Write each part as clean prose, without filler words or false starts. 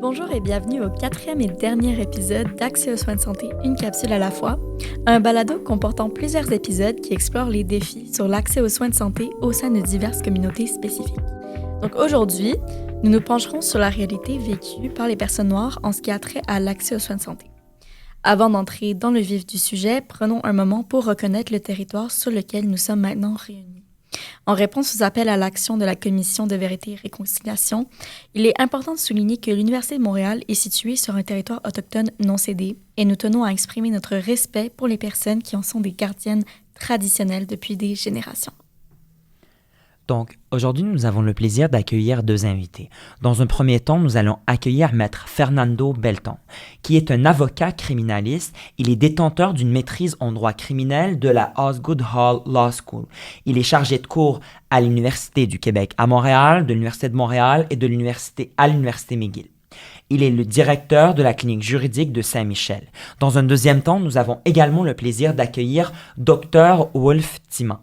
Bonjour et bienvenue au 4e et dernier épisode d'Accès aux soins de santé, une capsule à la fois, un balado comportant plusieurs épisodes qui explorent les défis sur l'accès aux soins de santé au sein de diverses communautés spécifiques. Donc aujourd'hui, nous nous pencherons sur la réalité vécue par les personnes noires en ce qui a trait à l'accès aux soins de santé. Avant d'entrer dans le vif du sujet, prenons un moment pour reconnaître le territoire sur lequel nous sommes maintenant réunis. En réponse aux appels à l'action de la Commission de vérité et réconciliation, il est important de souligner que l'Université de Montréal est située sur un territoire autochtone non cédé et nous tenons à exprimer notre respect pour les personnes qui en sont des gardiennes traditionnelles depuis des générations. Donc, aujourd'hui, nous avons le plaisir d'accueillir deux invités. Dans un premier temps, nous allons accueillir Maître Fernando Belton, qui est un avocat criminaliste. Il est détenteur d'une maîtrise en droit criminel de la Osgoode Hall Law School. Il est chargé de cours à l'Université du Québec à Montréal, de l'Université de Montréal et de l'Université McGill. Il est le directeur de la clinique juridique de Saint-Michel. Dans un deuxième temps, nous avons également le plaisir d'accueillir Dr. Wolf Timan,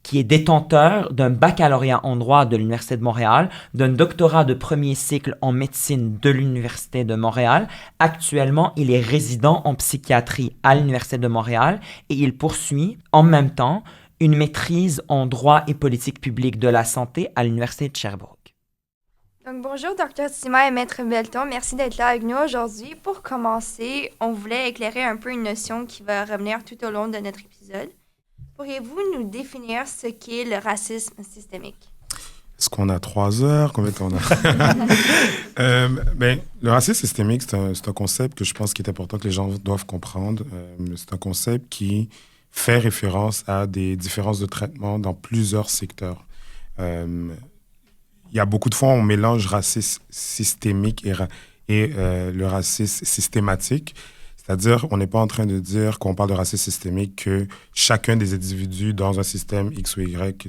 qui est détenteur d'un baccalauréat en droit de l'Université de Montréal, d'un doctorat de premier cycle en médecine de l'Université de Montréal. Actuellement, il est résident en psychiatrie à l'Université de Montréal et il poursuit en même temps une maîtrise en droit et politique publique de la santé à l'Université de Sherbrooke. Donc, bonjour, Dr. Timan et Maître Belton. Merci d'être là avec nous aujourd'hui. Pour commencer, on voulait éclairer un peu une notion qui va revenir tout au long de notre épisode. Pourriez-vous nous définir ce qu'est le racisme systémique? Est-ce qu'on a 3 heures? Combien de temps on a? Le racisme systémique, c'est un concept que je pense qu'il est important que les gens doivent comprendre. C'est un concept qui fait référence à des différences de traitement dans plusieurs secteurs. Il y a beaucoup de fois, on mélange racisme systémique et le racisme systématique. C'est-à-dire, on n'est pas en train de dire, quand on parle de racisme systémique, que chacun des individus dans un système X ou Y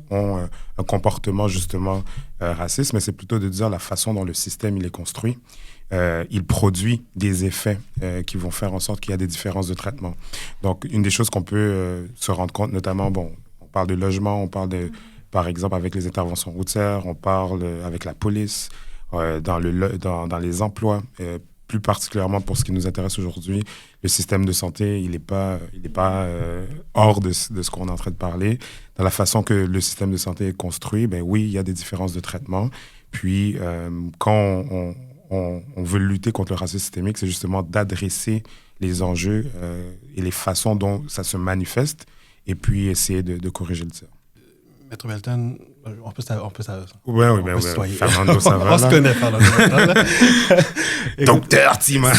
ont un comportement justement raciste, mais c'est plutôt de dire la façon dont le système il est construit. Il produit des effets qui vont faire en sorte qu'il y a des différences de traitement. Donc, une des choses qu'on peut se rendre compte, notamment, on parle de logement, on parle par exemple, avec les interventions routières, on parle avec la police, dans les emplois. Plus particulièrement pour ce qui nous intéresse aujourd'hui, le système de santé, il n'est pas hors de ce qu'on est en train de parler. Dans la façon que le système de santé est construit, oui, il y a des différences de traitement. Puis, quand on veut lutter contre le racisme systémique, c'est justement d'adresser les enjeux et les façons dont ça se manifeste et puis essayer de corriger le tir. Maître Belton, on peut Oui. Fernando, ça va. On se connaît, Fernando. Docteur Timan.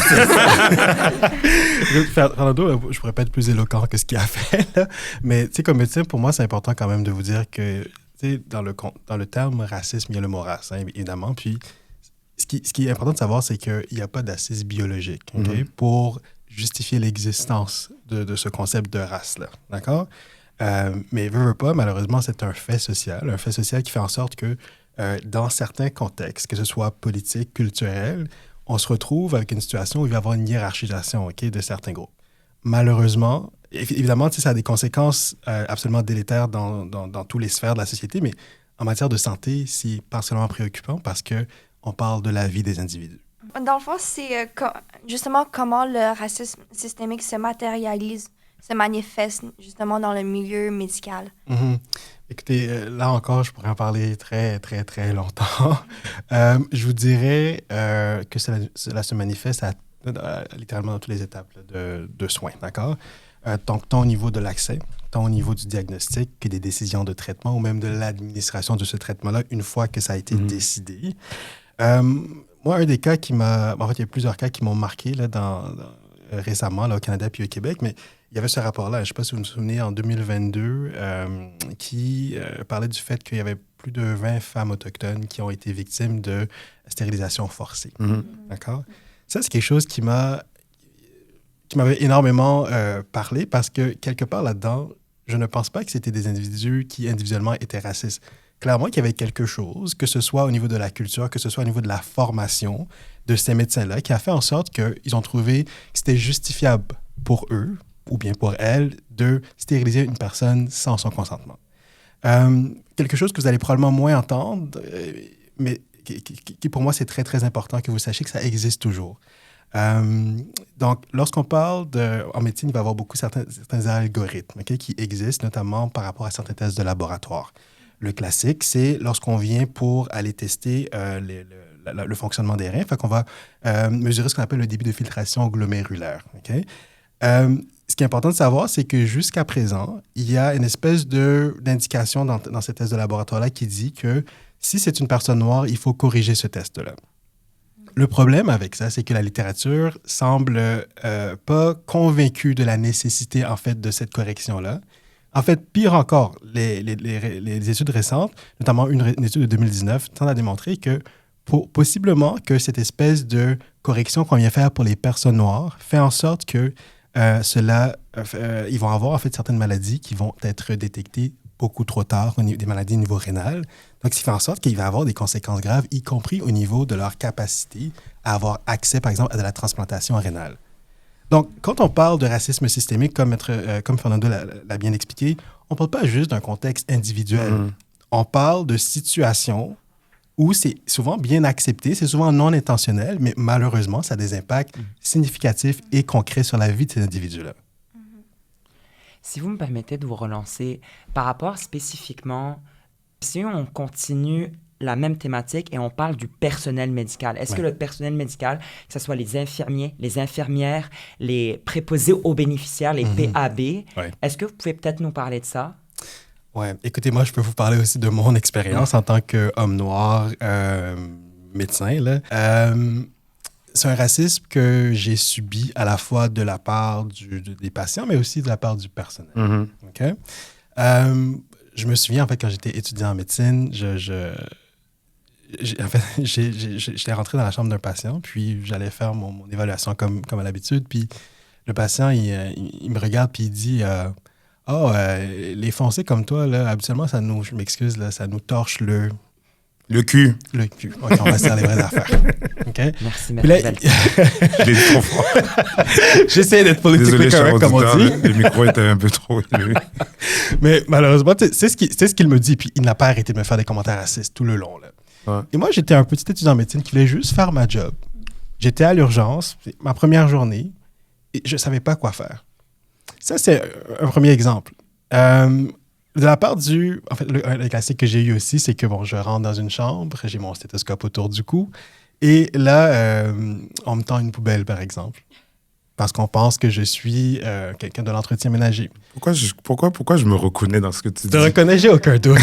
Fernando, je pourrais pas être plus éloquent que ce qu'il a fait, là. Mais comme médecin, pour moi, c'est important quand même de vous dire que dans le terme racisme, il y a le mot race, hein, évidemment. Puis, ce qui est important de savoir, c'est qu'il n'y a pas d'assise biologique pour justifier l'existence de ce concept de race-là. D'accord? Mais veut pas, malheureusement, c'est un fait social qui fait en sorte que dans certains contextes, que ce soit politique, culturel, on se retrouve avec une situation où il va y avoir une hiérarchisation de certains groupes. Malheureusement, évidemment, ça a des conséquences absolument délétères dans toutes les sphères de la société, mais en matière de santé, c'est particulièrement préoccupant parce qu'on parle de la vie des individus. Dans le fond, c'est justement comment le racisme systémique se matérialise, se manifeste justement dans le milieu médical. Mm-hmm. Écoutez, là encore, je pourrais en parler très, très, très longtemps. Je vous dirais que cela se manifeste littéralement dans toutes les étapes de soins, d'accord? Donc, tant au niveau de l'accès, tant au niveau du diagnostic que des décisions de traitement ou même de l'administration de ce traitement-là une fois que ça a été décidé. Moi, un des cas qui m'a... En fait, il y a plusieurs cas qui m'ont marqué là, récemment là, au Canada puis au Québec, mais il y avait ce rapport-là, je ne sais pas si vous vous souvenez, en 2022, qui parlait du fait qu'il y avait plus de 20 femmes autochtones qui ont été victimes de stérilisation forcée. D'accord? Ça, c'est quelque chose qui m'avait énormément parlé parce que, quelque part là-dedans, je ne pense pas que c'était des individus qui, individuellement, étaient racistes. Clairement qu'il y avait quelque chose, que ce soit au niveau de la culture, que ce soit au niveau de la formation de ces médecins-là, qui a fait en sorte qu'ils ont trouvé que c'était justifiable pour eux, ou bien pour elles, de stériliser une personne sans son consentement. Quelque chose que vous allez probablement moins entendre, mais qui, pour moi, c'est très, très important que vous sachiez que ça existe toujours. Donc, lorsqu'on parle en médecine, il va y avoir beaucoup certains algorithmes qui existent, notamment par rapport à certains tests de laboratoire. Le classique, c'est lorsqu'on vient pour aller tester le fonctionnement des reins, fait qu'on va mesurer ce qu'on appelle le débit de filtration glomérulaire. Ce qui est important de savoir, c'est que jusqu'à présent, il y a une espèce d'indication dans ces tests de laboratoire-là qui dit que si c'est une personne noire, il faut corriger ce test-là. Le problème avec ça, c'est que la littérature semble pas convaincue de la nécessité, en fait, de cette correction-là. En fait, pire encore, les études récentes, notamment une étude de 2019, tendent à démontrer que possiblement que cette espèce de correction qu'on vient faire pour les personnes noires fait en sorte que ils vont avoir en fait certaines maladies qui vont être détectées beaucoup trop tard, des maladies au niveau rénal. Donc, ce qui fait en sorte qu'il va y avoir des conséquences graves, y compris au niveau de leur capacité à avoir accès, par exemple, à de la transplantation rénale. Donc, quand on parle de racisme systémique, comme Fernando l'a bien expliqué, on ne parle pas juste d'un contexte individuel. On parle de situations où c'est souvent bien accepté, c'est souvent non intentionnel, mais malheureusement, ça a des impacts significatifs et concrets sur la vie de ces individus-là. Si vous me permettez de vous relancer, par rapport spécifiquement, si on continue la même thématique et on parle du personnel médical, est-ce que le personnel médical, que ce soit les infirmiers, les infirmières, les préposés aux bénéficiaires, les PAB, est-ce que vous pouvez peut-être nous parler de ça? Oui, écoutez, moi, je peux vous parler aussi de mon expérience en tant qu'homme noir, médecin. C'est un racisme que j'ai subi à la fois de la part des patients, mais aussi de la part du personnel. Okay? Je me souviens, en fait, quand j'étais étudiant en médecine, j'étais rentré dans la chambre d'un patient, puis j'allais faire mon évaluation comme à l'habitude, puis le patient, il me regarde, puis il dit... les foncés comme toi, là, habituellement, je m'excuse, là, ça nous torche le cul. Le cul. OK, on va se faire les vraies affaires. Okay? Merci, merci. Je l'ai dit trop fort. J'essaie d'être politiquement correct, comme on dit. Le micro était un peu trop élevé. Mais malheureusement, c'est ce qu'il me dit, puis il n'a pas arrêté de me faire des commentaires racistes tout le long. Là. Ouais. Et moi, j'étais un petit étudiant en médecine qui voulait juste faire ma job. J'étais à l'urgence, ma première journée, et je ne savais pas quoi faire. Ça, c'est un premier exemple. De la part en fait, le classique que j'ai eu aussi, c'est que, je rentre dans une chambre, j'ai mon stéthoscope autour du cou, et là, on me tend une poubelle, par exemple, parce qu'on pense que je suis quelqu'un de l'entretien ménager. Pourquoi je me reconnais dans ce que tu dis? Te reconnais, j'ai aucun doute.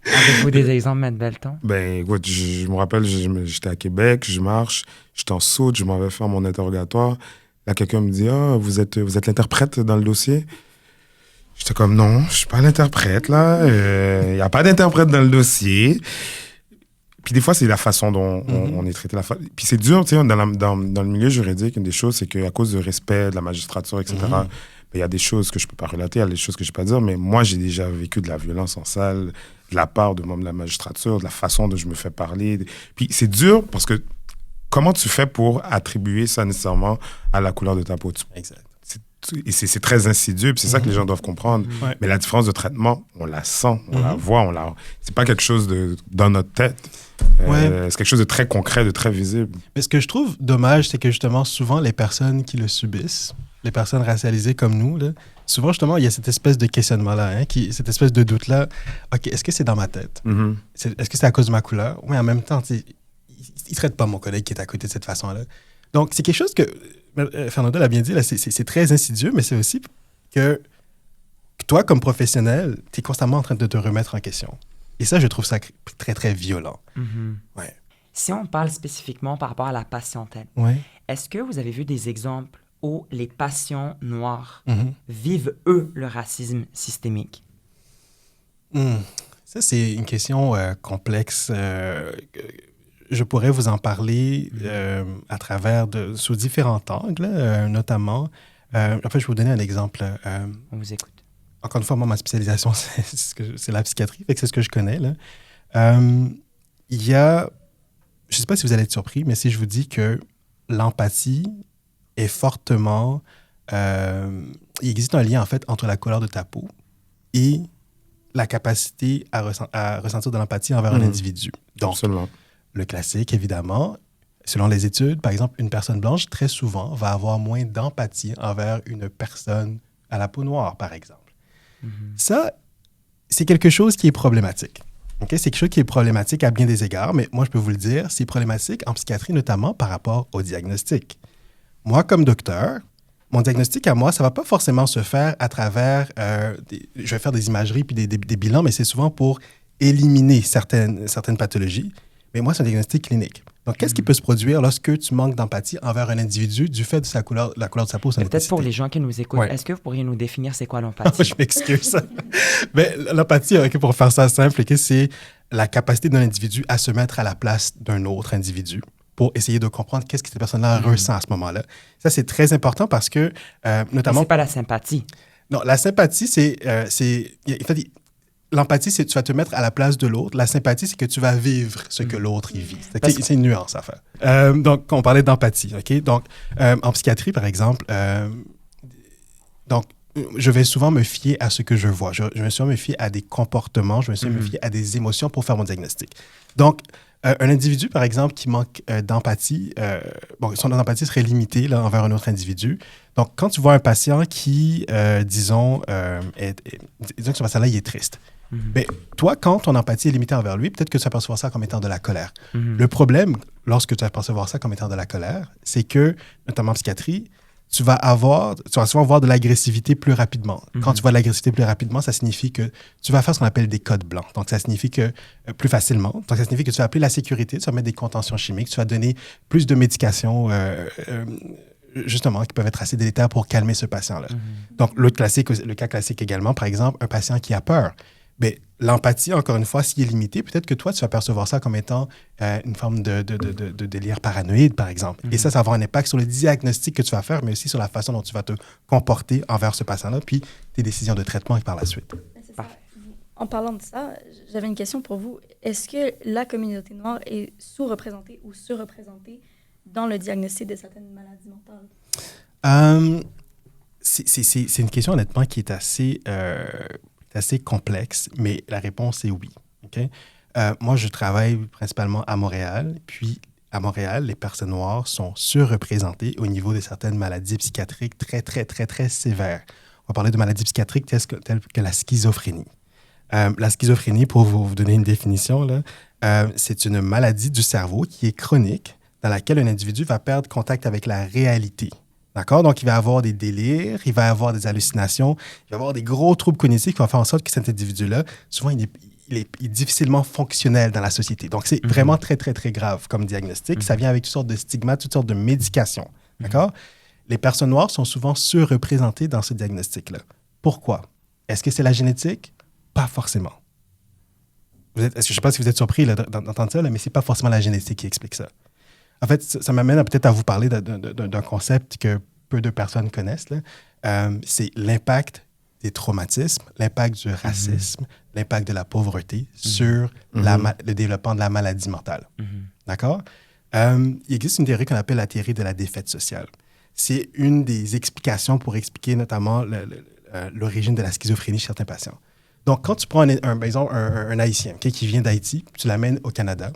Avez-vous des exemples, M. Belton? Ben, écoute, je me rappelle, j'étais à Québec, je marche, j'étais en saute, je m'en vais faire mon interrogatoire. Là, quelqu'un me dit « Ah, vous êtes l'interprète dans le dossier ?» J'étais comme « Non, je suis pas l'interprète, là. Il n'y a pas d'interprète dans le dossier. » Puis des fois, c'est la façon dont on est traité. Puis c'est dur, tu sais, dans le milieu juridique, une des choses, c'est qu'à cause du respect de la magistrature, etc., il y a des choses que je peux pas relater, il y a des choses que je peux pas dire, mais moi, j'ai déjà vécu de la violence en salle, de la part de membres de la magistrature, de la façon dont je me fais parler. Puis c'est dur parce que comment tu fais pour attribuer ça nécessairement à la couleur de ta peau? Exact. C'est très insidieux, puis c'est ça que les gens doivent comprendre. Ouais. Mais la différence de traitement, on la sent, on la voit, c'est pas quelque chose dans notre tête. C'est quelque chose de très concret, de très visible. Mais ce que je trouve dommage, c'est que justement, souvent, les personnes qui le subissent, les personnes racialisées comme nous, là, souvent, justement, il y a cette espèce de questionnement-là, cette espèce de doute-là. OK, est-ce que c'est dans ma tête? Est-ce que c'est à cause de ma couleur? Oui, en même temps, il ne traite pas mon collègue qui est à côté de cette façon-là. Donc, c'est quelque chose que Fernando l'a bien dit, là, c'est très insidieux, mais c'est aussi que toi, comme professionnel, tu es constamment en train de te remettre en question. Et ça, je trouve ça très, très violent. Ouais. Si on parle spécifiquement par rapport à la patientèle, est-ce que vous avez vu des exemples où les patients noirs vivent, eux, le racisme systémique? Ça, c'est une question complexe. Je pourrais vous en parler à travers sous différents angles, notamment. En fait, je vais vous donner un exemple. On vous écoute. Encore une fois, moi, ma spécialisation, c'est la psychiatrie, fait que c'est ce que je connais. Là. Il y a, je ne sais pas si vous allez être surpris, mais si je vous dis que l'empathie est fortement... il existe un lien, en fait, entre la couleur de ta peau et la capacité à ressentir de l'empathie envers un individu. Donc, Absolument. le classique, évidemment, selon les études, par exemple, une personne blanche, très souvent, va avoir moins d'empathie envers une personne à la peau noire, par exemple. Ça, c'est quelque chose qui est problématique. Okay? C'est quelque chose qui est problématique à bien des égards, mais moi, je peux vous le dire, c'est problématique en psychiatrie, notamment par rapport au diagnostic. Moi, comme docteur, mon diagnostic à moi, ça ne va pas forcément se faire à travers... je vais faire des imageries puis des bilans, mais c'est souvent pour éliminer certaines pathologies. Mais moi, c'est un diagnostic clinique. Donc, qu'est-ce qui peut se produire lorsque tu manques d'empathie envers un individu du fait de la couleur de sa peau, son Peut-être pour ethnicité? les gens qui nous écoutent, Ouais. est-ce que vous pourriez nous définir c'est quoi l'empathie? Je m'excuse. Mais l'empathie, okay, pour faire ça simple, okay, c'est la capacité d'un individu à se mettre à la place d'un autre individu pour essayer de comprendre qu'est-ce que cette personne-là ressent à ce moment-là. Ça, c'est très important parce que, notamment... C'est pas la sympathie. Non, la sympathie, en fait, l'empathie, c'est que tu vas te mettre à la place de l'autre. La sympathie, c'est que tu vas vivre ce que l'autre y vit. C'est une nuance à faire. Donc, on parlait d'empathie, OK? Donc, en psychiatrie, par exemple, donc, je vais souvent me fier à ce que je vois. Je vais souvent me fier à des comportements, je vais souvent me fier à des émotions pour faire mon diagnostic. Donc, un individu, par exemple, qui manque d'empathie, son empathie serait limitée là, envers un autre individu. Donc, quand tu vois un patient qui, disons que ce patient-là, il est triste, mais toi, quand ton empathie est limitée envers lui, peut-être que tu vas percevoir ça comme étant de la colère. Le problème, lorsque tu vas percevoir ça comme étant de la colère, c'est que, notamment en psychiatrie, tu vas souvent avoir de l'agressivité plus rapidement. Quand tu vois de l'agressivité plus rapidement, ça signifie que tu vas faire ce qu'on appelle des codes blancs. Donc, ça signifie que plus facilement. Donc, ça signifie que tu vas appeler la sécurité, tu vas mettre des contentions chimiques, tu vas donner plus de médications, justement, qui peuvent être assez délétères pour calmer ce patient-là. Donc, le cas classique également, par exemple, un patient qui a peur. Bien, l'empathie, encore une fois, s'il est limité, peut-être que toi, tu vas percevoir ça comme étant une forme de délire paranoïde, par exemple. Et ça va avoir un impact sur le diagnostic que tu vas faire, mais aussi sur la façon dont tu vas te comporter envers ce patient-là, puis tes décisions de traitement par la suite. En parlant de ça, j'avais une question pour vous. Est-ce que la communauté noire est sous-représentée ou surreprésentée dans le diagnostic de certaines maladies mentales? C'est une question, honnêtement, qui est assez complexe, mais la réponse est oui. Okay? Moi, je travaille principalement à Montréal, puis à Montréal, les personnes noires sont surreprésentées au niveau de certaines maladies psychiatriques très, très, très, très sévères. On va parler de maladies psychiatriques telles que la schizophrénie. La schizophrénie, pour vous donner une définition, là, c'est une maladie du cerveau qui est chronique, dans laquelle un individu va perdre contact avec la réalité. D'accord? Donc, il va avoir des délires, il va avoir des hallucinations, il va avoir des gros troubles cognitifs qui vont faire en sorte que cet individu-là, souvent, il est difficilement fonctionnel dans la société. Donc, c'est vraiment très, très, très grave comme diagnostic. Ça vient avec toutes sortes de stigmates, toutes sortes de médications. D'accord? Les personnes noires sont souvent surreprésentées dans ce diagnostic-là. Pourquoi? Est-ce que c'est la génétique? Pas forcément. Je ne sais pas si vous êtes surpris là, d'entendre ça, là, mais ce n'est pas forcément la génétique qui explique ça. En fait, ça m'amène peut-être à vous parler d'un concept que peu de personnes connaissent. C'est l'impact des traumatismes, l'impact du racisme, l'impact de la pauvreté sur le développement de la maladie mentale. D'accord? Il existe une théorie qu'on appelle la théorie de la défaite sociale. C'est une des explications pour expliquer notamment l'origine de la schizophrénie chez certains patients. Donc, quand tu prends un Haïtien qui vient d'Haïti, tu l'amènes au Canada,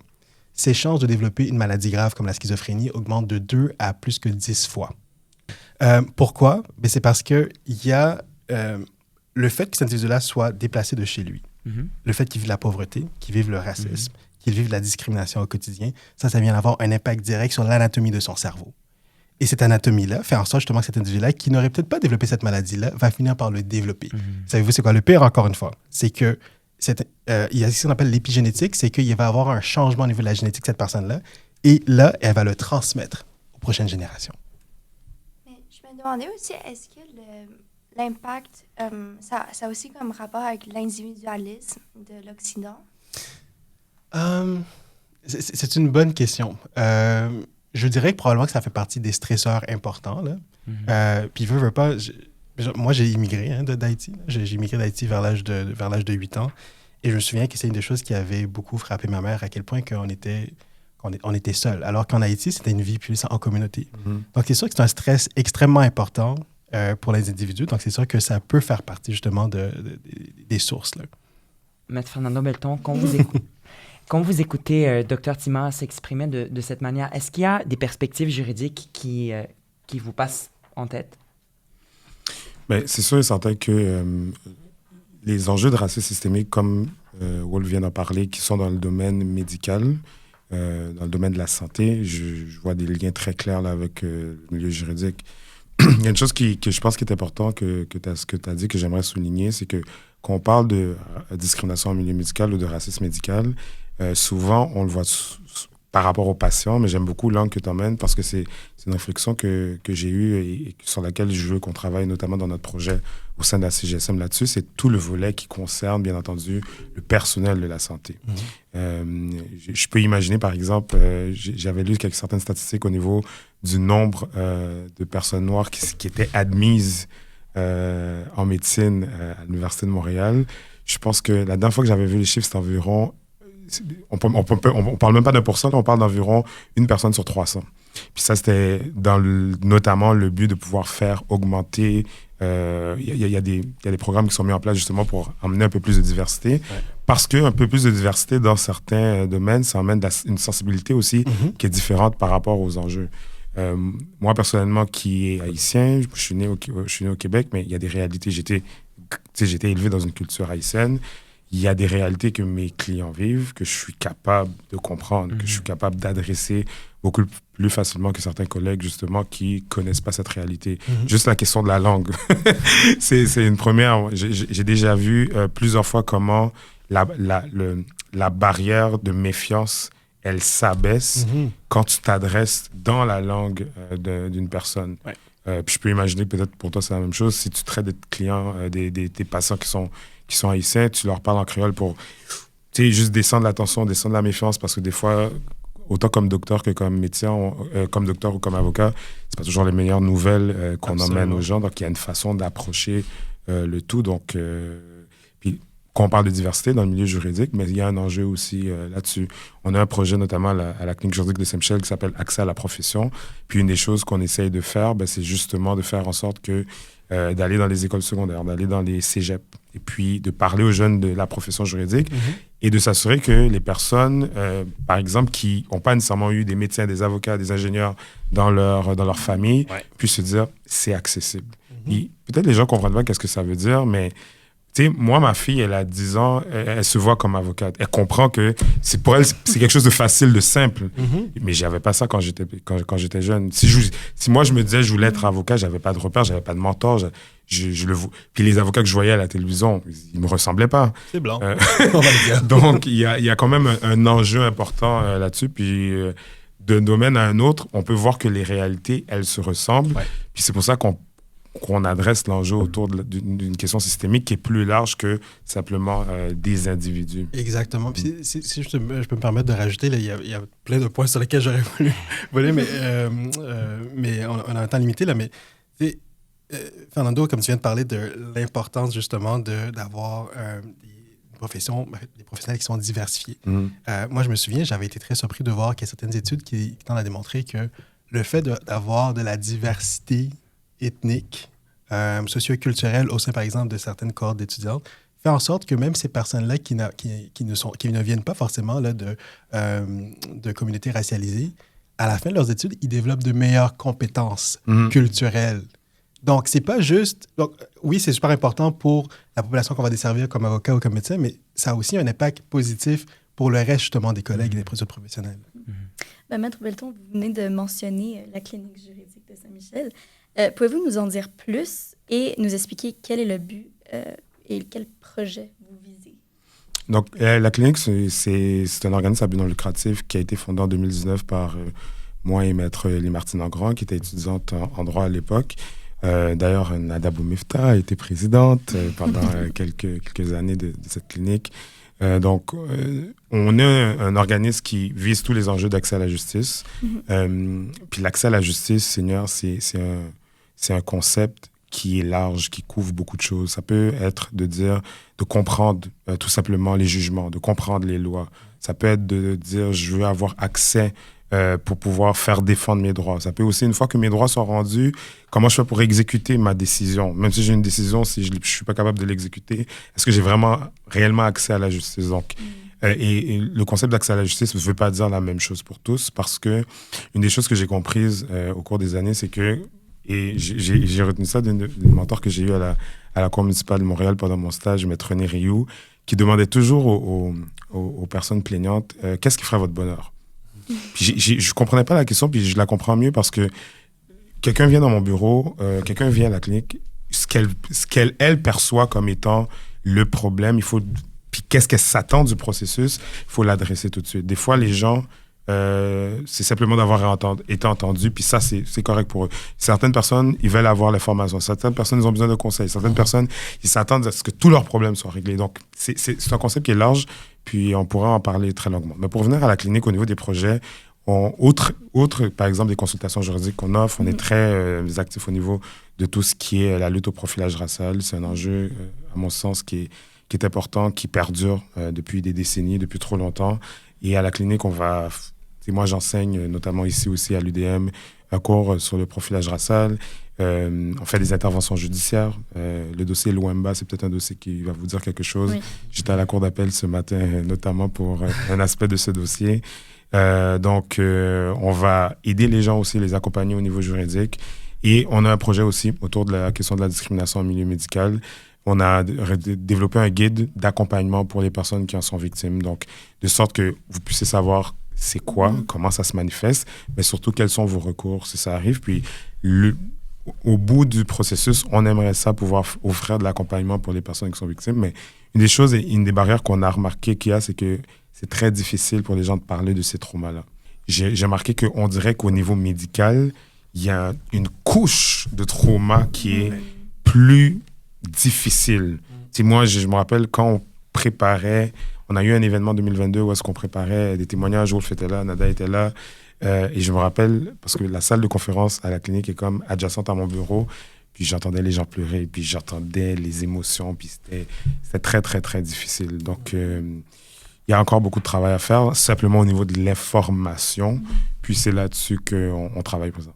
ses chances de développer une maladie grave comme la schizophrénie augmentent de 2 à plus que 10 fois. Pourquoi? Ben, c'est parce qu'il y a le fait que cet individu-là soit déplacé de chez lui, le fait qu'il vive la pauvreté, qu'il vive le racisme, qu'il vive la discrimination au quotidien, ça vient d'avoir un impact direct sur l'anatomie de son cerveau. Et cette anatomie-là fait en sorte justement que cet individu-là, qui n'aurait peut-être pas développé cette maladie-là, va finir par le développer. Savez-vous c'est quoi le pire, encore une fois? C'est que il y a ce qu'on appelle l'épigénétique, c'est qu'il va y avoir un changement au niveau de la génétique de cette personne-là, et là, elle va le transmettre aux prochaines générations. Mais je me demandais aussi, est-ce que l'impact, ça a aussi comme rapport avec l'individualisme de l'Occident? C'est une bonne question. Je dirais que probablement que ça fait partie des stresseurs importants. Là. Puis, veux pas... Moi, j'ai immigré d'Haïti. J'ai immigré d'Haïti vers l'âge de 8 ans. Et je me souviens que c'est une des choses qui avait beaucoup frappé ma mère, à quel point on était seuls. Alors qu'en Haïti, c'était une vie plus en communauté. Donc, c'est sûr que c'est un stress extrêmement important pour les individus. Donc, c'est sûr que ça peut faire partie justement des sources. Là. Maître Fernando Belton, quand vous écoutez Dr Tima s'exprimer de cette manière, est-ce qu'il y a des perspectives juridiques qui vous passent en tête? Ben, c'est sûr et certain que les enjeux de racisme systémique, comme Wolf vient d'en parler, qui sont dans le domaine médical, dans le domaine de la santé, je vois des liens très clairs là, avec le milieu juridique. Il y a une chose que je pense qui est important que tu as dit, que j'aimerais souligner, c'est que quand on parle de discrimination en milieu médical ou de racisme médical, souvent, on le voit par rapport aux patients, mais j'aime beaucoup l'angle que tu emmènes parce que c'est une réflexion que j'ai eue et sur laquelle je veux qu'on travaille notamment dans notre projet au sein de la CGSM là-dessus. C'est tout le volet qui concerne, bien entendu, le personnel de la santé. Je peux imaginer, par exemple, j'avais lu certaines statistiques au niveau du nombre de personnes noires qui étaient admises en médecine à l'Université de Montréal. Je pense que la dernière fois que j'avais vu les chiffres, c'était environ... On parle même pas d'1%, on parle d'environ 1 personne sur 300. Puis ça, c'était notamment le but de pouvoir faire augmenter... Il y a des programmes qui sont mis en place justement pour amener un peu plus de diversité. Ouais. Parce qu'un peu plus de diversité dans certains domaines, ça amène une sensibilité aussi qui est différente par rapport aux enjeux. Moi, personnellement, qui est haïtien, je suis né au Québec, mais il y a des réalités. J'ai été élevé dans une culture haïtienne. Il y a des réalités que mes clients vivent, que je suis capable de comprendre, que je suis capable d'adresser beaucoup plus facilement que certains collègues, justement, qui ne connaissent pas cette réalité. Juste la question de la langue. c'est une première. J'ai déjà vu plusieurs fois comment la barrière de méfiance, elle s'abaisse quand tu t'adresses dans la langue d'une personne. Ouais. Puis je peux imaginer que peut-être pour toi, c'est la même chose. Si tu traites des clients, des patients qui sont haïtiens, tu leur parles en créole pour juste descendre la tension, descendre la méfiance, parce que des fois, autant comme docteur que comme médecin, comme docteur ou comme avocat, c'est pas toujours les meilleures nouvelles qu'on emmène aux gens. Donc, il y a une façon d'approcher le tout. Donc, puis, quand on parle de diversité dans le milieu juridique, mais il y a un enjeu aussi là-dessus. On a un projet notamment à la clinique juridique de Saint-Michel qui s'appelle Accès à la profession. Puis, une des choses qu'on essaye de faire, c'est justement de faire en sorte que d'aller dans les écoles secondaires, d'aller dans les cégeps, et puis de parler aux jeunes de la profession juridique et de s'assurer que les personnes, par exemple, qui n'ont pas nécessairement eu des médecins, des avocats, des ingénieurs dans leur famille, puissent se dire c'est accessible. Peut-être les gens ne comprennent pas qu'est-ce que ça veut dire, mais moi, ma fille, elle a 10 ans, elle se voit comme avocate. Elle comprend que pour elle, c'est quelque chose de facile, de simple. Mais je n'avais pas ça quand j'étais jeune. Si moi, je me disais je voulais être avocat, je n'avais pas de repère, je n'avais pas de mentor. Puis les avocats que je voyais à la télévision, ils ne me ressemblaient pas. C'est blanc. On va le dire. Donc, il y a quand même un enjeu important là-dessus. Puis d'un domaine à un autre, on peut voir que les réalités, elles se ressemblent. Ouais. Puis c'est pour ça qu'on adresse l'enjeu autour d'une question systémique qui est plus large que simplement des individus. Exactement. Puis si je peux me permettre de rajouter, là, il y a plein de points sur lesquels j'aurais voulu mais on a un temps limité, là, mais Fernando, comme tu viens de parler de l'importance justement d'avoir des professionnels qui sont diversifiés. Moi, je me souviens, j'avais été très surpris de voir qu'il y a certaines études qui tendent à démontrer que le fait d'avoir de la diversité ethnique, socio-culturelle au sein, par exemple, de certaines cohortes d'étudiantes, fait en sorte que même ces personnes-là qui ne viennent pas forcément là, de communautés racialisées, à la fin de leurs études, ils développent de meilleures compétences culturelles. Donc, c'est pas juste... Donc, oui, c'est super important pour la population qu'on va desservir comme avocat ou comme médecin, mais ça a aussi un impact positif pour le reste, justement, des collègues et des professionnels. Maître Belton, vous venez de mentionner la clinique juridique de Saint-Michel. Pouvez-vous nous en dire plus et nous expliquer quel est le but et quel projet vous visez? Donc, la clinique, c'est un organisme à but non lucratif qui a été fondé en 2019 par moi et Maître Lee-Martine Engrand, qui était étudiante en droit à l'époque. D'ailleurs, Nada Boumifta a été présidente pendant quelques années de cette clinique. Donc, on est un organisme qui vise tous les enjeux d'accès à la justice. Puis l'accès à la justice, Seigneur, c'est un concept qui est large, qui couvre beaucoup de choses. Ça peut être de comprendre tout simplement les jugements, de comprendre les lois. Ça peut être de dire, je veux avoir accès pour pouvoir faire défendre mes droits. Ça peut aussi, une fois que mes droits sont rendus, comment je fais pour exécuter ma décision? Même si j'ai une décision, si je ne suis pas capable de l'exécuter, est-ce que j'ai réellement accès à la justice? Donc, et le concept d'accès à la justice ne veut pas dire la même chose pour tous, parce que une des choses que j'ai comprises au cours des années, c'est que, et j'ai retenu ça d'une mentor que j'ai eu à la Cour municipale de Montréal pendant mon stage, Maître René Rioux, qui demandait toujours aux personnes plaignantes qu'est-ce qui ferait votre bonheur? Puis je comprenais pas la question, puis je la comprends mieux parce que quelqu'un vient dans mon bureau, quelqu'un vient à la clinique, ce qu'elle elle perçoit comme étant le problème, puis qu'est-ce qu'elle s'attend du processus, il faut l'adresser tout de suite. Des fois, les gens, c'est simplement d'avoir été entendus, puis ça, c'est correct pour eux. Certaines personnes, ils veulent avoir l'information. Certaines personnes, ils ont besoin de conseils. Certaines personnes, ils s'attendent à ce que tous leurs problèmes soient réglés. Donc, c'est un concept qui est large, puis on pourra en parler très longuement. Mais pour revenir à la clinique, au niveau des projets, outre, par exemple, des consultations juridiques qu'on offre, on est très actifs au niveau de tout ce qui est la lutte au profilage racial. C'est un enjeu, à mon sens, qui est important, qui perdure depuis des décennies, depuis trop longtemps. Et à la clinique, moi, j'enseigne notamment ici aussi à l'UDM un cours sur le profilage racial. On fait des interventions judiciaires. Le dossier Louemba, c'est peut-être un dossier qui va vous dire quelque chose. Oui. J'étais à la cour d'appel ce matin, notamment pour un aspect de ce dossier. Donc, on va aider les gens aussi, les accompagner au niveau juridique. Et on a un projet aussi autour de la question de la discrimination en milieu médical. On a développé un guide d'accompagnement pour les personnes qui en sont victimes. Donc, de sorte que vous puissiez savoir c'est quoi, comment ça se manifeste, mais surtout quels sont vos recours si ça arrive. Puis, au bout du processus, on aimerait ça pouvoir offrir de l'accompagnement pour les personnes qui sont victimes. Mais une des choses et une des barrières qu'on a remarqué qu'il y a, c'est que c'est très difficile pour les gens de parler de ces traumas-là. J'ai remarqué qu'on dirait qu'au niveau médical, il y a une couche de trauma qui est plus difficile. Moi, je me rappelle quand on préparait, on a eu un événement 2022 où est-ce qu'on préparait des témoignages, Wolf était là, Nada était là, et je me rappelle, parce que la salle de conférence à la clinique est comme adjacente à mon bureau, puis j'entendais les gens pleurer, puis j'entendais les émotions, puis c'était très, très, très difficile. Donc, il y a encore beaucoup de travail à faire, simplement au niveau de l'information, puis c'est là-dessus qu'on travaille présentement.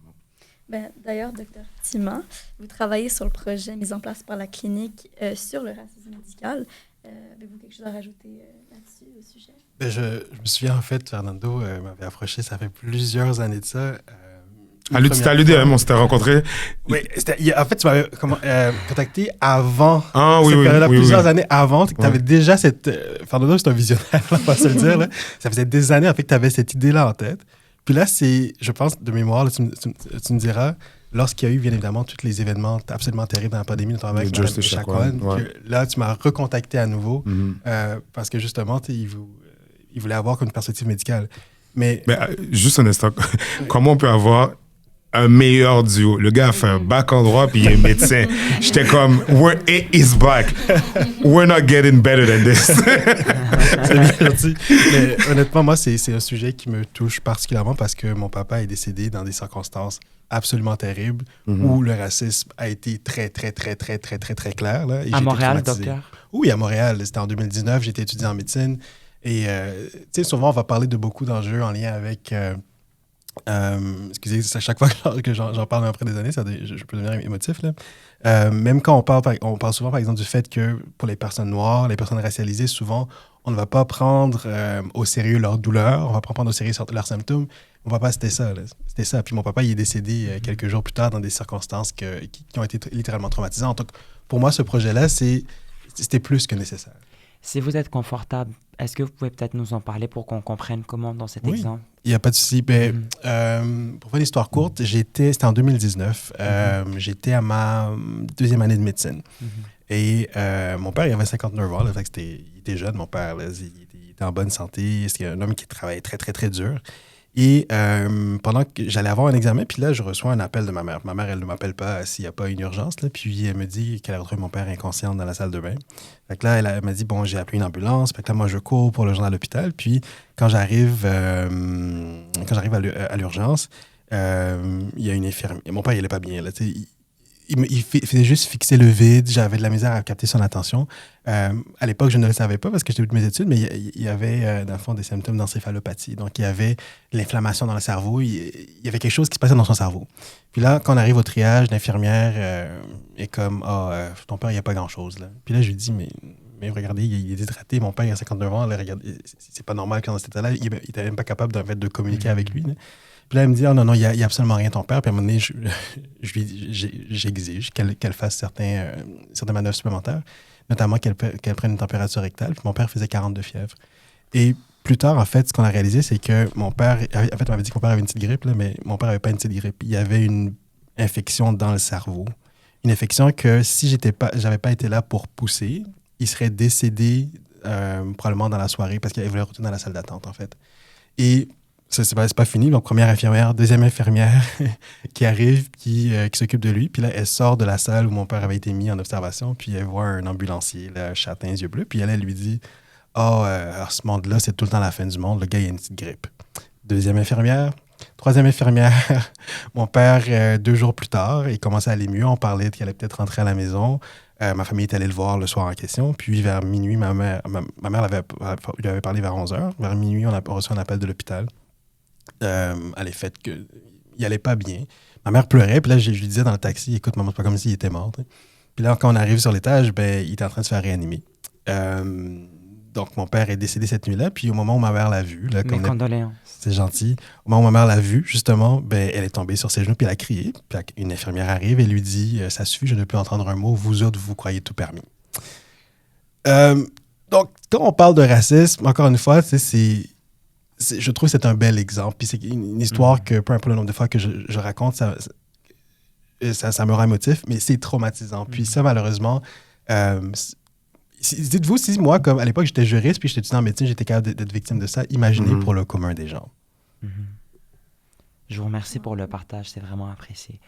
D'ailleurs, Dr. Tima, vous travaillez sur le projet mis en place par la clinique sur le racisme médical. Avez-vous quelque chose à rajouter là-dessus, au sujet? Je me souviens, en fait, Fernando m'avait approché, ça fait plusieurs années de ça. C'était à l'UDM, on s'était rencontrés. Oui, en fait, tu m'avais contacté avant. Ah oui, plusieurs années avant. Tu avais déjà cette... Fernando, c'est un visionnaire, on va se le dire. Là. Ça faisait des années, en fait, que tu avais cette idée-là en tête. Puis là, je pense, de mémoire, là, tu me diras, lorsqu'il y a eu, bien évidemment, tous les événements absolument terribles dans la pandémie, notamment avec Mme Chacon, là, tu m'as recontacté à nouveau parce que, justement, il voulait avoir comme une perspective médicale. Mais juste un instant, comment on peut avoir un meilleur duo? Le gars a fait un bac en droit, puis il est médecin. J'étais comme, he's back. We're not getting better than this. C'est bien gentil. Mais honnêtement, moi, c'est un sujet qui me touche particulièrement parce que mon papa est décédé dans des circonstances absolument terribles où le racisme a été très, très, très, très, très, très, très clair. Là, et à Montréal, docteur? Oui, à Montréal. C'était en 2019. J'étais étudiant en médecine. Et, tu sais, souvent, on va parler de beaucoup d'enjeux en lien avec... excusez, à chaque fois que j'en parle après des années, je peux devenir émotif. Là. Même quand on parle souvent, par exemple, du fait que pour les personnes noires, les personnes racialisées, souvent, on ne va pas prendre au sérieux leur douleur, on ne va pas prendre au sérieux leurs symptômes. Mon papa, c'était ça. C'était ça. Puis mon papa, il est décédé quelques jours plus tard dans des circonstances qui ont été littéralement traumatisantes. Donc, pour moi, ce projet-là, c'était plus que nécessaire. Si vous êtes confortable, est-ce que vous pouvez peut-être nous en parler pour qu'on comprenne comment dans cet exemple? Il n'y a pas de souci. Pour faire une histoire courte, c'était en 2019. J'étais à ma deuxième année de médecine. Et mon père, il avait 59 ans. Là, fait que il était jeune, mon père. Là, il était en bonne santé. C'était un homme qui travaillait très, très, très dur. Et pendant que j'allais avoir un examen, puis là, je reçois un appel de ma mère. Ma mère, elle ne m'appelle pas s'il n'y a pas une urgence. Là, puis elle me dit qu'elle a retrouvé mon père inconscient dans la salle de bain. Fait que là, elle m'a dit, bon, j'ai appelé une ambulance. Fait que là, moi, je cours pour le journal à l'hôpital. Puis quand j'arrive à l'urgence, il y a une infirmière. Mon père, il n'allait pas bien. Là, il faisait juste fixer le vide. J'avais de la misère à capter son attention. À l'époque, je ne le savais pas parce que j'étais de mes études, mais il y avait, dans le fond, des symptômes d'encéphalopathie. Donc, il y avait l'inflammation dans le cerveau. Il y avait quelque chose qui se passait dans son cerveau. Puis là, quand on arrive au triage, l'infirmière est comme « ton père, il n'y a pas grand-chose. » Puis là, je lui dis « Mais regardez, il est déshydraté. Mon père, il a 59 ans. Là, regardez, c'est pas normal que dans cet état-là, il n'était même pas capable de communiquer avec lui. » Puis là, elle me dit, non, il n'y a absolument rien, ton père. Puis à un moment donné, j'exige qu'elle fasse certaines manœuvres supplémentaires, notamment qu'elle prenne une température rectale. Puis mon père faisait 40 de fièvre. Et plus tard, en fait, ce qu'on a réalisé, c'est que mon père, en fait, on m'avait dit que mon père avait une petite grippe, là, mais mon père n'avait pas une petite grippe. Il y avait une infection dans le cerveau. Une infection que si j'avais pas été là pour pousser, il serait décédé probablement dans la soirée parce qu'il voulait retourner dans la salle d'attente, en fait. Et c'est pas fini. Donc, première infirmière, deuxième infirmière qui arrive, qui s'occupe de lui. Puis là, elle sort de la salle où mon père avait été mis en observation. Puis elle voit un ambulancier, là, châtain, yeux bleus. Puis elle lui dit « ce monde-là, c'est tout le temps la fin du monde. Le gars, il a une petite grippe. » Deuxième infirmière. Troisième infirmière. Mon père, 2 jours plus tard, il commençait à aller mieux. On parlait qu'il allait peut-être rentrer à la maison. Ma famille est allée le voir le soir en question. Puis vers minuit, ma mère lui avait parlé vers 11h. Vers minuit, on a reçu un appel de l'hôpital. À l'effet qu'il n'allait pas bien. Ma mère pleurait, puis là, je lui disais dans le taxi, écoute, maman, c'est pas comme s'il était mort. T'sais. Puis là, quand on arrive sur l'étage, il était en train de se faire réanimer. Donc, mon père est décédé cette nuit-là, puis au moment où ma mère l'a vu... Là, mes condoléances. C'est gentil. Au moment où ma mère l'a vu, justement, elle est tombée sur ses genoux, puis elle a crié. Puis une infirmière arrive et lui dit « Ça suffit, je ne veux plus entendre un mot, vous autres, vous croyez tout permis. » Donc, quand on parle de racisme, encore une fois, je trouve que c'est un bel exemple. Puis c'est une histoire que, peu importe le nombre de fois que je raconte, ça me rend émotif, mais c'est traumatisant. Puis ça, malheureusement, dites-vous, si moi, comme à l'époque, j'étais juriste, puis j'étais étudiant en médecine, j'étais capable d'être victime de ça, imaginez pour le commun des gens. Je vous remercie pour le partage, c'est vraiment apprécié.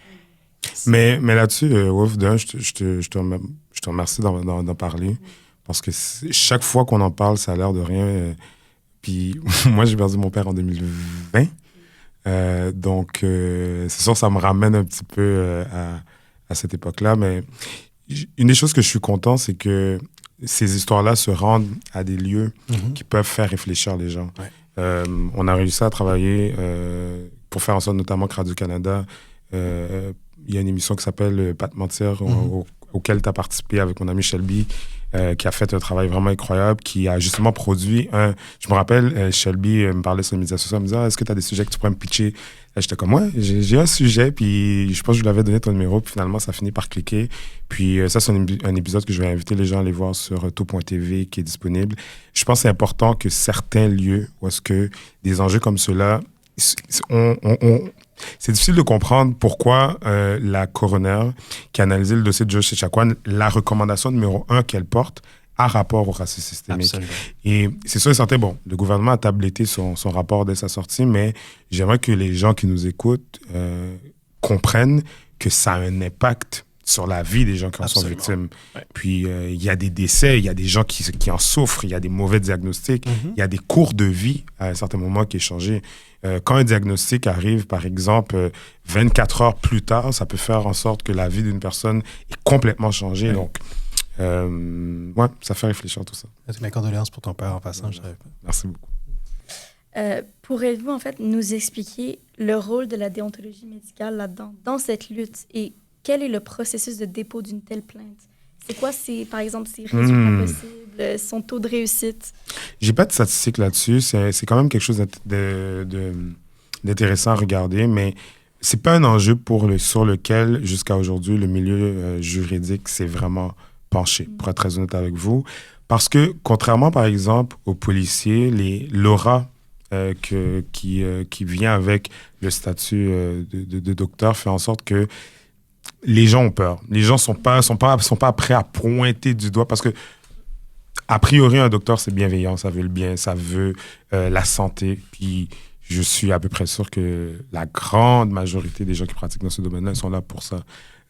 Mais là-dessus, Wolf, je te remercie d'en parler, parce que chaque fois qu'on en parle, ça a l'air de rien... Puis moi, j'ai perdu mon père en 2020. Donc, c'est sûr, ça me ramène un petit peu à cette époque-là. Mais une des choses que je suis content, c'est que ces histoires-là se rendent à des lieux qui peuvent faire réfléchir les gens. Ouais. On a réussi à travailler pour faire en sorte, notamment que Radio-Canada, il y a une émission qui s'appelle Pas te mentir, auquel tu as participé avec mon ami Shelby, qui a fait un travail vraiment incroyable, qui a justement produit Je me rappelle, Shelby me parlait sur les médias sociaux, elle me disait « Est-ce que tu as des sujets que tu pourrais me pitcher ?» J'étais comme « Ouais, j'ai un sujet, puis je pense que je lui avais donné ton numéro, puis finalement, ça finit par cliquer. » Puis ça, c'est un épisode que je vais inviter les gens à aller voir sur tout.tv, qui est disponible. Je pense que c'est important que certains lieux, où est-ce que des enjeux comme ceux-là, c'est difficile de comprendre pourquoi la coroner qui a analysé le dossier de Georges Sechakwan, la recommandation numéro 1 qu'elle porte a rapport au racisme systémique. Absolument. Et c'est sûr et certain, le gouvernement a tabletté son rapport dès sa sortie, mais j'aimerais que les gens qui nous écoutent comprennent que ça a un impact sur la vie des gens qui en sont victimes. Ouais. Puis, il y a des décès, il y a des gens qui en souffrent, il y a des mauvais diagnostics, il y a des cours de vie à un certain moment qui est changé. Quand un diagnostic arrive, par exemple, 24 heures plus tard, ça peut faire en sorte que la vie d'une personne est complètement changée. Donc, ça fait réfléchir tout ça. Mes condoléances pour ton père en passant, je savais pas. Merci beaucoup. Pourriez-vous, en fait, nous expliquer le rôle de la déontologie médicale là-dedans, dans cette lutte, et quel est le processus de dépôt d'une telle plainte? C'est quoi, par exemple, ses résultats possibles, son taux de réussite? J'ai pas de statistiques là-dessus. C'est quand même quelque chose d'intéressant à regarder, mais c'est pas un enjeu sur lequel, jusqu'à aujourd'hui, le milieu juridique s'est vraiment penché, pour être très honnête avec vous. Parce que, contrairement, par exemple, aux policiers, l'aura qui vient avec le statut de docteur fait en sorte que les gens ont peur. Les gens sont pas prêts à pointer du doigt parce que, a priori, un docteur, c'est bienveillant, ça veut le bien, ça veut la santé. Puis, je suis à peu près sûr que la grande majorité des gens qui pratiquent dans ce domaine-là, ils sont là pour ça.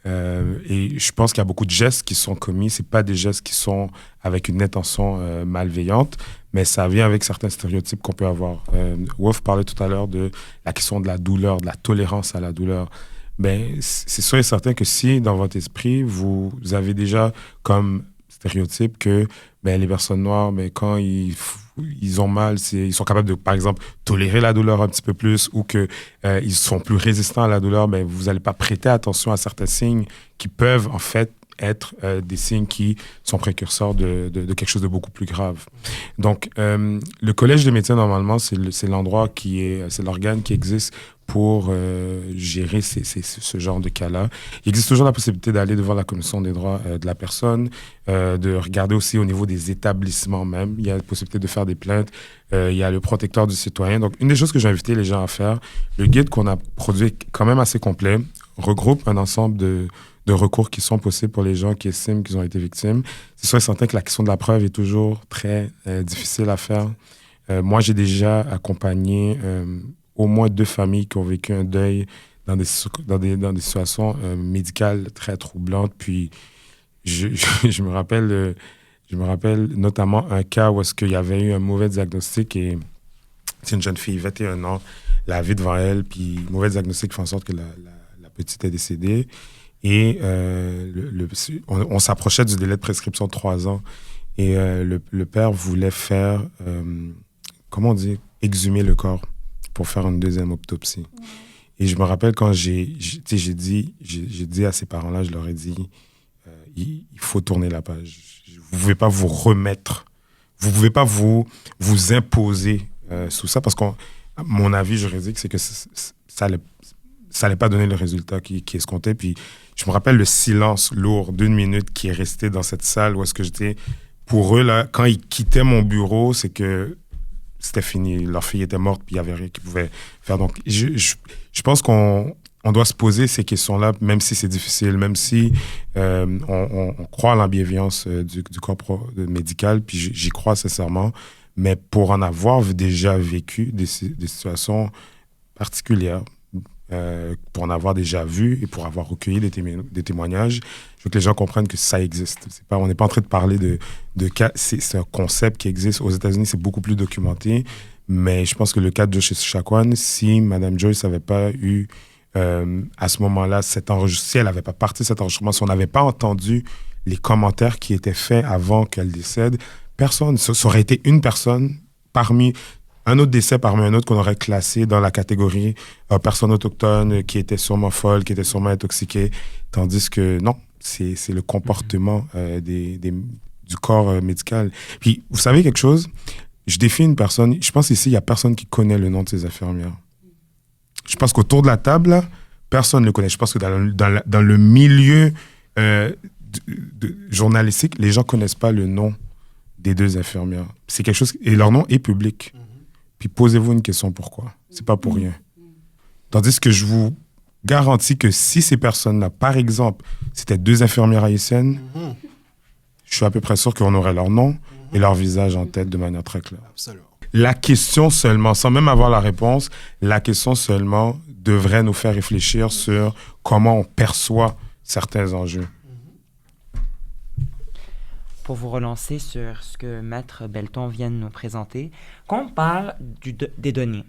Et je pense qu'il y a beaucoup de gestes qui sont commis. C'est pas des gestes qui sont avec une intention malveillante, mais ça vient avec certains stéréotypes qu'on peut avoir. Wolf parlait tout à l'heure de la question de la douleur, de la tolérance à la douleur. ben, c'est sûr et certain que si dans votre esprit, vous avez déjà comme stéréotype que ben, les personnes noires, ben, quand ils ont mal, ils sont capables de, par exemple, tolérer la douleur un petit peu plus ou qu'ils sont plus résistants à la douleur, ben, vous n'allez pas prêter attention à certains signes qui peuvent, en fait, être des signes qui sont précurseurs de quelque chose de beaucoup plus grave. Donc, le collège des médecins, normalement, c'est l'endroit c'est l'organe qui existe pour gérer ce genre de cas-là. Il existe toujours la possibilité d'aller devant la commission des droits de la personne, de regarder aussi au niveau des établissements même. Il y a la possibilité de faire des plaintes. Il y a le protecteur du citoyen. Donc, une des choses que j'ai invité les gens à faire, le guide qu'on a produit quand même assez complet, regroupe un ensemble de recours qui sont possibles pour les gens qui estiment qu'ils ont été victimes. C'est sûr et certain que la question de la preuve est toujours très difficile à faire. Moi, j'ai déjà accompagné au moins 2 familles qui ont vécu un deuil dans des situations médicales très troublantes. Puis, je me rappelle notamment un cas où est-ce qu'il y avait eu un mauvais diagnostic et c'est une jeune fille, 21 ans, la vie devant elle, puis mauvais diagnostic fait en sorte que la petite est décédée. Et on s'approchait du délai de prescription de 3 ans. Et le père voulait faire, comment on dit, exhumer le corps pour faire une deuxième autopsie. Mmh. Et je me rappelle quand j'ai dit à ses parents-là, je leur ai dit, il faut tourner la page. Vous ne pouvez pas vous remettre. Vous ne pouvez pas vous imposer sous ça parce que mon avis juridique, c'est que ça n'allait pas donner le résultat qui escomptait. Puis je me rappelle le silence lourd d'1 minute qui est resté dans cette salle où est-ce que j'étais. Pour eux, là, quand ils quittaient mon bureau, c'est que c'était fini. Leur fille était morte, puis il n'y avait rien qu'ils pouvaient faire. Donc, je pense qu'on doit se poser ces questions-là, même si c'est difficile, même si on croit à la bienveillance du corps médical, puis j'y crois sincèrement. Mais pour en avoir déjà vécu des situations particulières, pour en avoir déjà vu et pour avoir recueilli des témoignages, je veux que les gens comprennent que ça existe. On n'est pas en train de parler de cas. C'est un concept qui existe. Aux États-Unis, c'est beaucoup plus documenté. Mais je pense que le cas de Joyce Echaquan, si Mme Joyce n'avait pas eu, à ce moment-là, si elle n'avait pas parti cet enregistrement, si on n'avait pas entendu les commentaires qui étaient faits avant qu'elle décède, personne, ça aurait été une personne parmi un autre décès parmi un autre qu'on aurait classé dans la catégorie personne autochtone qui était sûrement folle, qui était sûrement intoxiquée. Tandis que non, c'est le comportement du corps médical. Puis, vous savez quelque chose? Je défie une personne. Je pense ici, il n'y a personne qui connaît le nom de ces infirmières. Je pense qu'autour de la table, là, personne ne le connaît. Je pense que dans le milieu journalistique, les gens ne connaissent pas le nom des 2 infirmières. C'est quelque chose... Et leur nom est public. Puis posez-vous une question, pourquoi? C'est pas pour rien. Tandis que je vous garantis que si ces personnes-là, par exemple, c'était 2 infirmières haïtiennes, je suis à peu près sûr qu'on aurait leur nom et leur visage en tête de manière très claire. Absolument. La question seulement, sans même avoir la réponse, la question seulement devrait nous faire réfléchir sur comment on perçoit certains enjeux. Pour vous relancer sur ce que Maître Belton vient de nous présenter, quand on parle des données,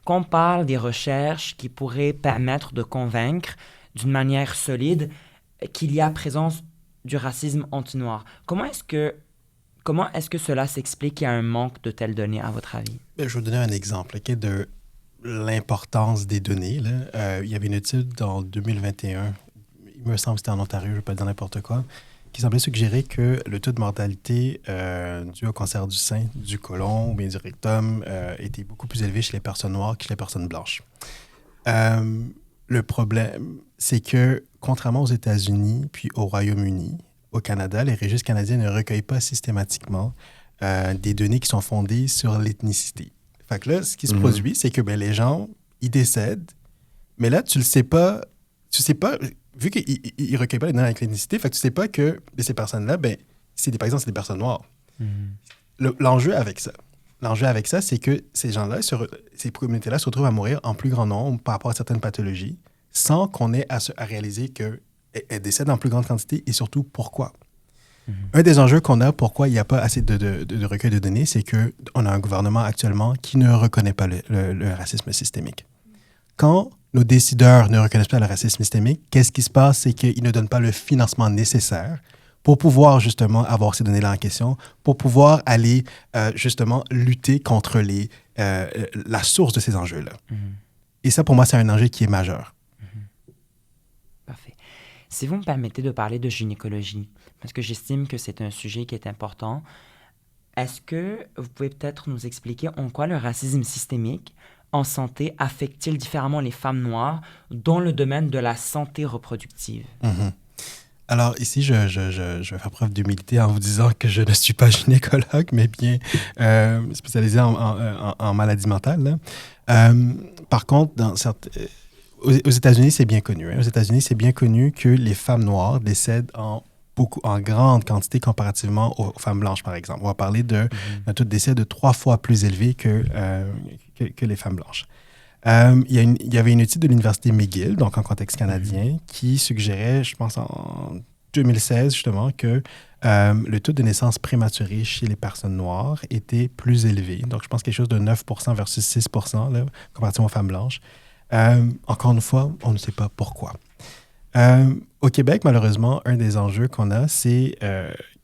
quand on parle des recherches qui pourraient permettre de convaincre d'une manière solide qu'il y a présence du racisme anti-noir, comment est-ce que cela s'explique qu'il y a un manque de telles données, à votre avis? Je vais vous donner un exemple de l'importance des données. Là. Il y avait une étude en 2021, il me semble que c'était en Ontario, je ne vais pas dire n'importe quoi, qui semblait suggérer que le taux de mortalité dû au cancer du sein, du côlon ou bien du rectum était beaucoup plus élevé chez les personnes noires que chez les personnes blanches. Le problème, c'est que, contrairement aux États-Unis puis au Royaume-Uni, au Canada, les registres canadiens ne recueillent pas systématiquement des données qui sont fondées sur l'ethnicité. Fait que là, ce qui se produit, c'est que les gens, ils décèdent, mais là, tu sais pas, vu qu'ils ne recueillent pas les données avec l'ethnicité, fait que tu sais pas que ces personnes-là, par exemple, c'est des personnes noires. L'enjeu avec ça, c'est que ces gens-là, ces communautés-là se retrouvent à mourir en plus grand nombre par rapport à certaines pathologies, sans qu'on ait à réaliser qu'elles décèdent en plus grande quantité et surtout pourquoi. Un des enjeux qu'on a, pourquoi il n'y a pas assez de recueil de données, c'est qu'on a un gouvernement actuellement qui ne reconnaît pas le racisme systémique. Quand nos décideurs ne reconnaissent pas le racisme systémique, qu'est-ce qui se passe? C'est qu'ils ne donnent pas le financement nécessaire pour pouvoir justement avoir ces données-là en question, pour pouvoir aller justement lutter contre la source de ces enjeux-là. Et ça, pour moi, c'est un enjeu qui est majeur. Parfait. Si vous me permettez de parler de gynécologie, parce que j'estime que c'est un sujet qui est important, est-ce que vous pouvez peut-être nous expliquer en quoi le racisme systémique en santé affecte-t-il différemment les femmes noires dans le domaine de la santé reproductive? Alors ici, je vais faire preuve d'humilité en vous disant que je ne suis pas gynécologue, mais bien spécialisé en maladies mentales. Par contre, aux États-Unis, c'est bien connu. Aux États-Unis, c'est bien connu que les femmes noires décèdent en grande quantité comparativement aux femmes blanches, par exemple. On va parler d'un taux de décès de 3 fois plus élevé que les femmes blanches. Il y avait une étude de l'Université McGill, donc en contexte canadien, qui suggérait, je pense en 2016 justement, que le taux de naissance prématurée chez les personnes noires était plus élevé. Donc je pense quelque chose de 9% versus 6% là, comparativement aux femmes blanches. Encore une fois, on ne sait pas pourquoi. Au Québec, malheureusement, un des enjeux qu'on a, c'est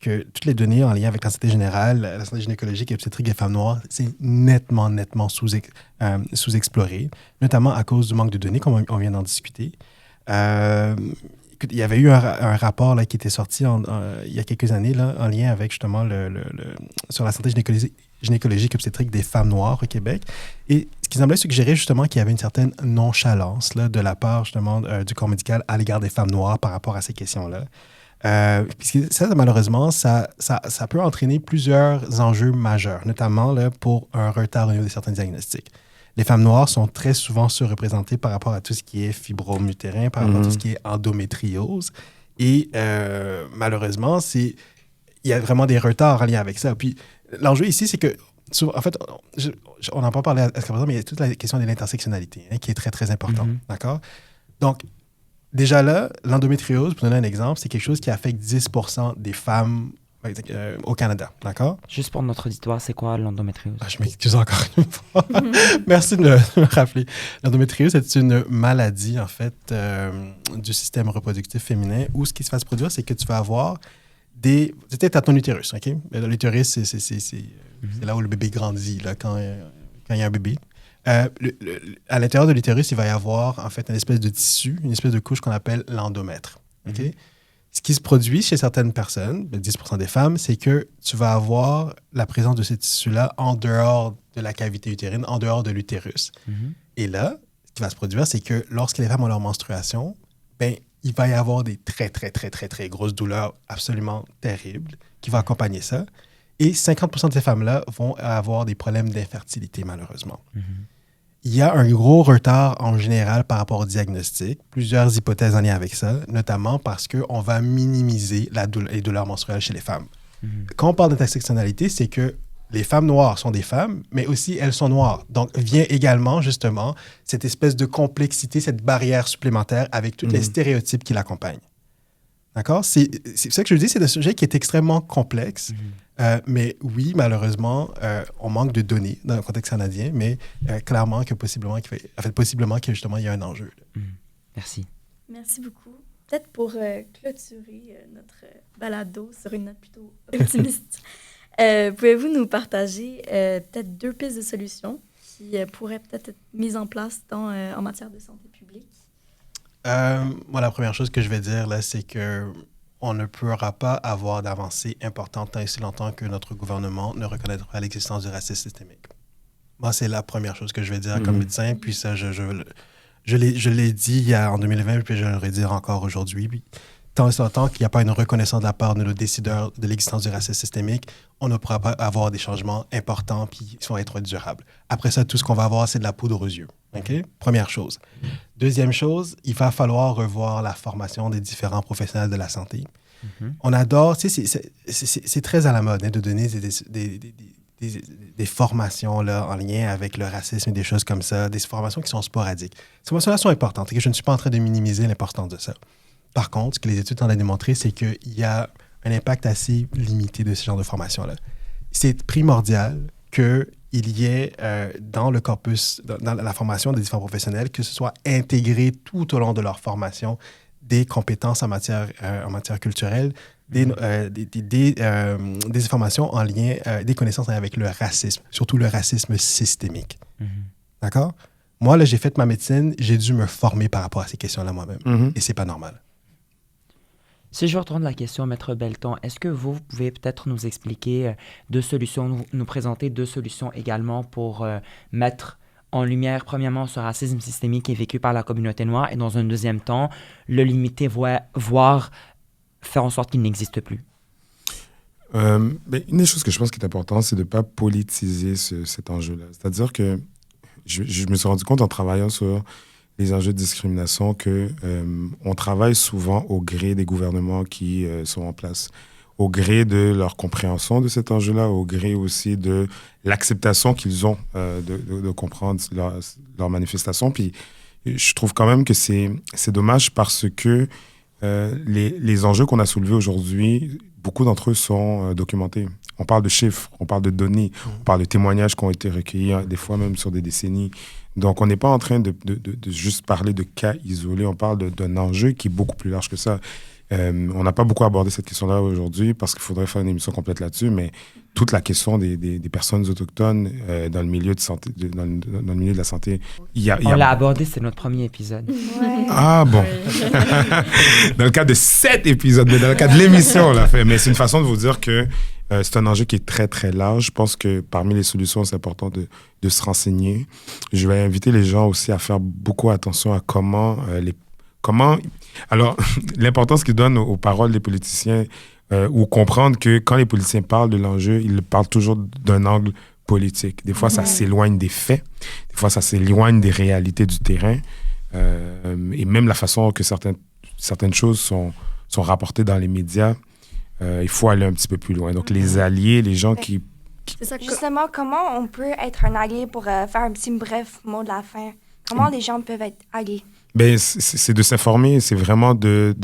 que toutes les données en lien avec la santé générale, la santé gynécologique et obstétrique des femmes noires, c'est nettement sous-exploré, notamment à cause du manque de données, comme on vient d'en discuter. Il y avait eu un rapport là, qui était sorti il y a quelques années là, en lien avec justement sur la santé gynécologique obstétrique des femmes noires au Québec. Et ce qui semblait suggérer justement qu'il y avait une certaine nonchalance là, de la part justement du corps médical à l'égard des femmes noires par rapport à ces questions-là. Puisque ça, malheureusement, ça peut entraîner plusieurs enjeux majeurs, notamment là, pour un retard au niveau de certains diagnostics. Les femmes noires sont très souvent surreprésentées par rapport à tout ce qui est fibrome utérin, par rapport à tout ce qui est endométriose. Et malheureusement, il y a vraiment des retards en lien avec ça. Puis l'enjeu ici, c'est que, en fait, on n'a pas parlé à ce présent, mais il y a toute la question de l'intersectionnalité qui est très, très importante. D'accord? Donc, déjà là, l'endométriose, pour donner un exemple, c'est quelque chose qui affecte 10% des femmes au Canada, d'accord? Juste pour notre auditoire, c'est quoi l'endométriose? Je m'excuse encore une fois. Merci de me rappeler. L'endométriose, c'est une maladie, en fait, du système reproductif féminin où ce qui se va se produire, c'est que tu vas avoir c'était à ton utérus, OK? L'utérus, c'est là où le bébé grandit, là, quand il y a un bébé. À l'intérieur de l'utérus, il va y avoir en fait une espèce de tissu, une espèce de couche qu'on appelle l'endomètre. Okay? Ce qui se produit chez certaines personnes, 10% des femmes, c'est que tu vas avoir la présence de ce tissu-là en dehors de la cavité utérine, en dehors de l'utérus. Et là, ce qui va se produire, c'est que lorsque les femmes ont leur menstruation, il va y avoir des très, très, très, très, très grosses douleurs absolument terribles qui vont accompagner ça. Et 50% de ces femmes-là vont avoir des problèmes d'infertilité, malheureusement. Il y a un gros retard en général par rapport au diagnostic. Plusieurs hypothèses en lien avec ça, notamment parce qu'on va minimiser les douleurs menstruelles chez les femmes. Quand on parle d'intersectionnalité, c'est que les femmes noires sont des femmes, mais aussi elles sont noires. Donc vient également justement cette espèce de complexité, cette barrière supplémentaire avec tous les stéréotypes qui l'accompagnent. D'accord? C'est ça que je dis, c'est un sujet qui est extrêmement complexe. Mais oui, malheureusement, on manque de données dans le contexte canadien, mais clairement que possiblement que justement il y a un enjeu. Merci. Merci beaucoup. Peut-être pour clôturer notre balado sur une note plutôt optimiste, pouvez-vous nous partager peut-être 2 pistes de solutions qui pourraient peut-être être mises en place en matière de santé publique? Moi, la première chose que je vais dire, là, c'est qu'on ne pourra pas avoir d'avancées importantes tant et si longtemps que notre gouvernement ne reconnaîtra pas l'existence du racisme systémique. Moi, c'est la première chose que je vais dire comme médecin, puis ça, je l'ai dit en 2020, puis je le redire encore aujourd'hui. Puis, tant et si longtemps qu'il n'y a pas une reconnaissance de la part de nos décideurs de l'existence du racisme systémique, on ne pourra pas avoir des changements importants puis qui vont être durables. Après ça, tout ce qu'on va avoir, c'est de la poudre aux yeux. Okay? Première chose. Deuxième chose, il va falloir revoir la formation des différents professionnels de la santé. On adore, tu sais, c'est très à la mode de donner des formations là, en lien avec le racisme et des choses comme ça, des formations qui sont sporadiques. Ces formations-là sont importantes et que je ne suis pas en train de minimiser l'importance de ça. Par contre, ce que les études tendent à démontrer, c'est qu'il y a un impact assez limité de ce genre de formation-là. C'est primordial qu'il il y ait dans le corpus, dans la formation des différents professionnels, que ce soit intégré tout au long de leur formation des compétences en matière culturelle, des informations en lien, des connaissances en lien avec le racisme, surtout le racisme systémique. D'accord? Moi, là, j'ai fait ma médecine, j'ai dû me former par rapport à ces questions-là moi-même. Et c'est pas normal. Si je retourne la question, Maître Belton, est-ce que vous pouvez peut-être nous expliquer deux solutions, nous présenter deux solutions également pour mettre en lumière, premièrement, ce racisme systémique qui est vécu par la communauté noire et dans un deuxième temps, le limiter, voire faire en sorte qu'il n'existe plus? Une des choses que je pense qui est importante, c'est de ne pas politiser cet enjeu-là. C'est-à-dire que je me suis rendu compte en travaillant sur les enjeux de discrimination qu'on travaille souvent au gré des gouvernements qui sont en place, au gré de leur compréhension de cet enjeu-là, au gré aussi de l'acceptation qu'ils ont de comprendre leur manifestation. Puis je trouve quand même que c'est dommage parce que les enjeux qu'on a soulevés aujourd'hui, beaucoup d'entre eux sont documentés. On parle de chiffres, on parle de données, on parle de témoignages qui ont été recueillis, des fois même sur des décennies. Donc, on n'est pas en train de juste parler de cas isolés, on parle d'un enjeu qui est beaucoup plus large que ça. On n'a pas beaucoup abordé cette question-là aujourd'hui parce qu'il faudrait faire une émission complète là-dessus, mais toute la question des personnes autochtones dans le milieu de santé, dans le milieu de la santé, on l'a abordé, c'est notre premier épisode. Ouais. Ah bon. Dans le cas de 7 épisodes, mais dans le cas de l'émission, on l'a fait. Mais c'est une façon de vous dire que c'est un enjeu qui est très, très large. Je pense que parmi les solutions, c'est important de se renseigner. Je vais inviter les gens aussi à faire beaucoup attention à comment... Alors, l'importance qu'ils donnent aux paroles des politiciens ou comprendre que quand les politiciens parlent de l'enjeu, ils parlent toujours d'un angle politique. Des fois, ça s'éloigne des faits. Des fois, ça s'éloigne des réalités du terrain. Et même la façon que certaines choses sont rapportées dans les médias, il faut aller un petit peu plus loin. Donc, les alliés, les gens qui... C'est ça, justement, comment on peut être un allié pour faire un petit bref mot de la fin? Comment les gens peuvent être alliés? Ben, c'est de s'informer, c'est vraiment de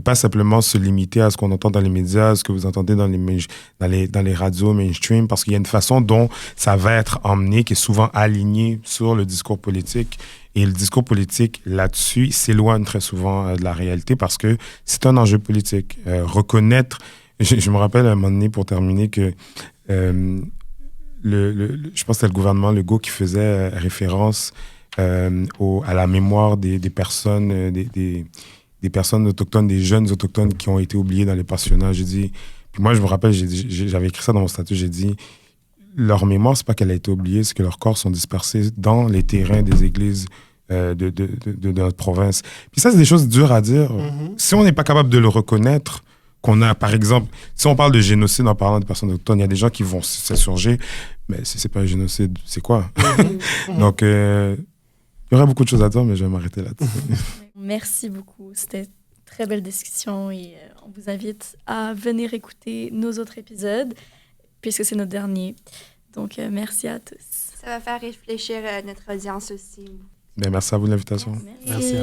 pas simplement se limiter à ce qu'on entend dans les médias, à ce que vous entendez dans les radios mainstream, parce qu'il y a une façon dont ça va être emmené qui est souvent aligné sur le discours politique. Et le discours politique, là-dessus, il s'éloigne très souvent de la réalité parce que c'est un enjeu politique. Reconnaître... Je me rappelle à un moment donné, pour terminer, que je pense que c'était le gouvernement Legault qui faisait référence à la mémoire des personnes, des personnes autochtones, des jeunes autochtones qui ont été oubliés dans les pensionnats. J'ai dit, puis moi je me rappelle, j'avais écrit ça dans mon statut, j'ai dit, leur mémoire, c'est pas qu'elle a été oubliée, c'est que leurs corps sont dispersés dans les terrains des églises de notre province. Puis ça, c'est des choses dures à dire. Si on n'est pas capable de le reconnaître, qu'on a, par exemple, si on parle de génocide en parlant de personnes autochtones, il y a des gens qui vont s'insurger, mais si c'est pas un génocide, c'est quoi? Donc, il y aurait beaucoup de choses à dire, mais je vais m'arrêter là-dessus. Merci beaucoup. C'était une très belle discussion et on vous invite à venir écouter nos autres épisodes puisque c'est notre dernier. Donc, merci à tous. Ça va faire réfléchir notre audience aussi. Bien, merci à vous de l'invitation. Merci.